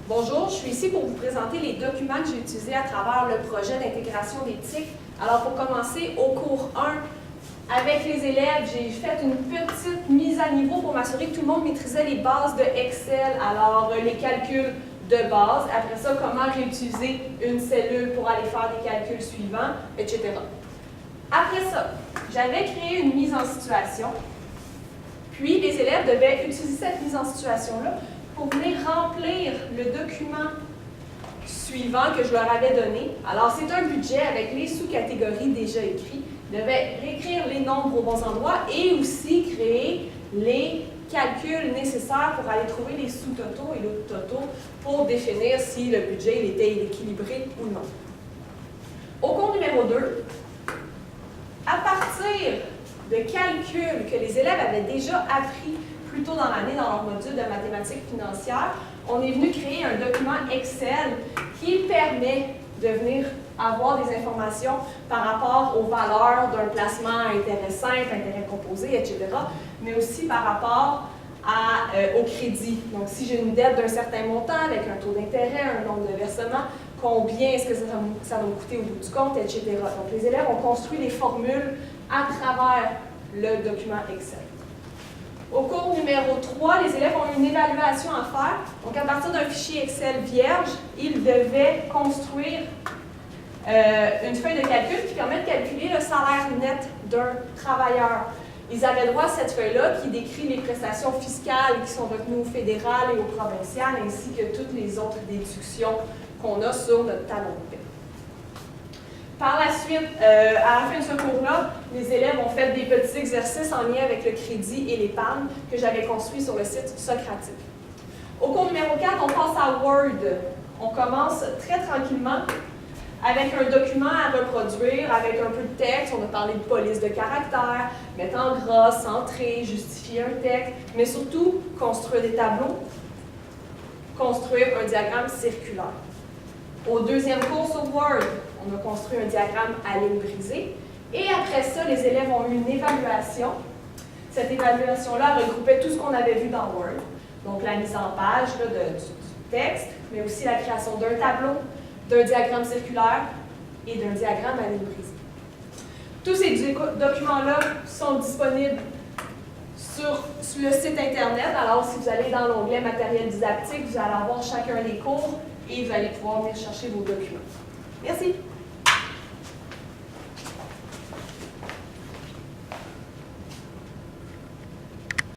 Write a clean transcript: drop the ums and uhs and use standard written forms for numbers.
Bonjour, je suis ici pour vous présenter les documents que j'ai utilisés à travers le projet d'intégration d'éthique. Alors pour commencer, au cours 1, avec les élèves, j'ai fait une petite mise à niveau pour m'assurer que tout le monde maîtrisait les bases de Excel, alors les calculs de base, après ça, comment réutiliser une cellule pour aller faire des calculs suivants, etc. Après ça, j'avais créé une mise en situation, puis les élèves devaient utiliser cette mise en situation-là pour venir remplir le document suivant que je leur avais donné. Alors, c'est un budget avec les sous-catégories déjà écrites. Ils devaient réécrire les nombres aux bons endroits et aussi créer les calculs nécessaires pour aller trouver les sous-totaux et les totaux pour définir si le budget il était équilibré ou non. Au cours numéro 2, à partir de calculs que les élèves avaient déjà appris plus tôt dans l'année dans leur module de mathématiques financières, on est venu créer un document Excel qui permet de venir avoir des informations par rapport aux valeurs d'un placement à intérêt simple, intérêt composé, etc., mais aussi par rapport au crédit. Donc, si j'ai une dette d'un certain montant avec un taux d'intérêt, un nombre de versements, combien est-ce que ça va me coûter au bout du compte, etc. Donc, les élèves ont construit des formules à travers le document Excel. Au cours numéro 3, les élèves ont une évaluation à faire. Donc, à partir d'un fichier Excel vierge, ils devaient construire une feuille de calcul qui permet de calculer le salaire net d'un travailleur. Ils avaient droit à cette feuille-là qui décrit les prestations fiscales qui sont retenues au fédéral et au provincial, ainsi que toutes les autres déductions qu'on a sur notre talon de paie. Par la suite, à la fin de ce cours-là, les élèves ont fait des petits exercices en lien avec le crédit et l'épargne que j'avais construits sur le site Socratique. Au cours numéro 4, on passe à Word. On commence très tranquillement avec un document à reproduire, avec un peu de texte. On a parlé de police de caractère, mettre en gras, centrer, justifier un texte, mais surtout construire des tableaux, construire un diagramme circulaire. Au deuxième cours sur Word, on a construit un diagramme à ligne brisée. Et après ça, les élèves ont eu une évaluation. Cette évaluation-là regroupait tout ce qu'on avait vu dans Word. Donc, la mise en page là, du texte, mais aussi la création d'un tableau, d'un diagramme circulaire et d'un diagramme à ligne brisée. Tous ces documents-là sont disponibles sur le site Internet. Alors, si vous allez dans l'onglet matériel didactique, vous allez avoir chacun des cours et vous allez pouvoir venir chercher vos documents. Merci.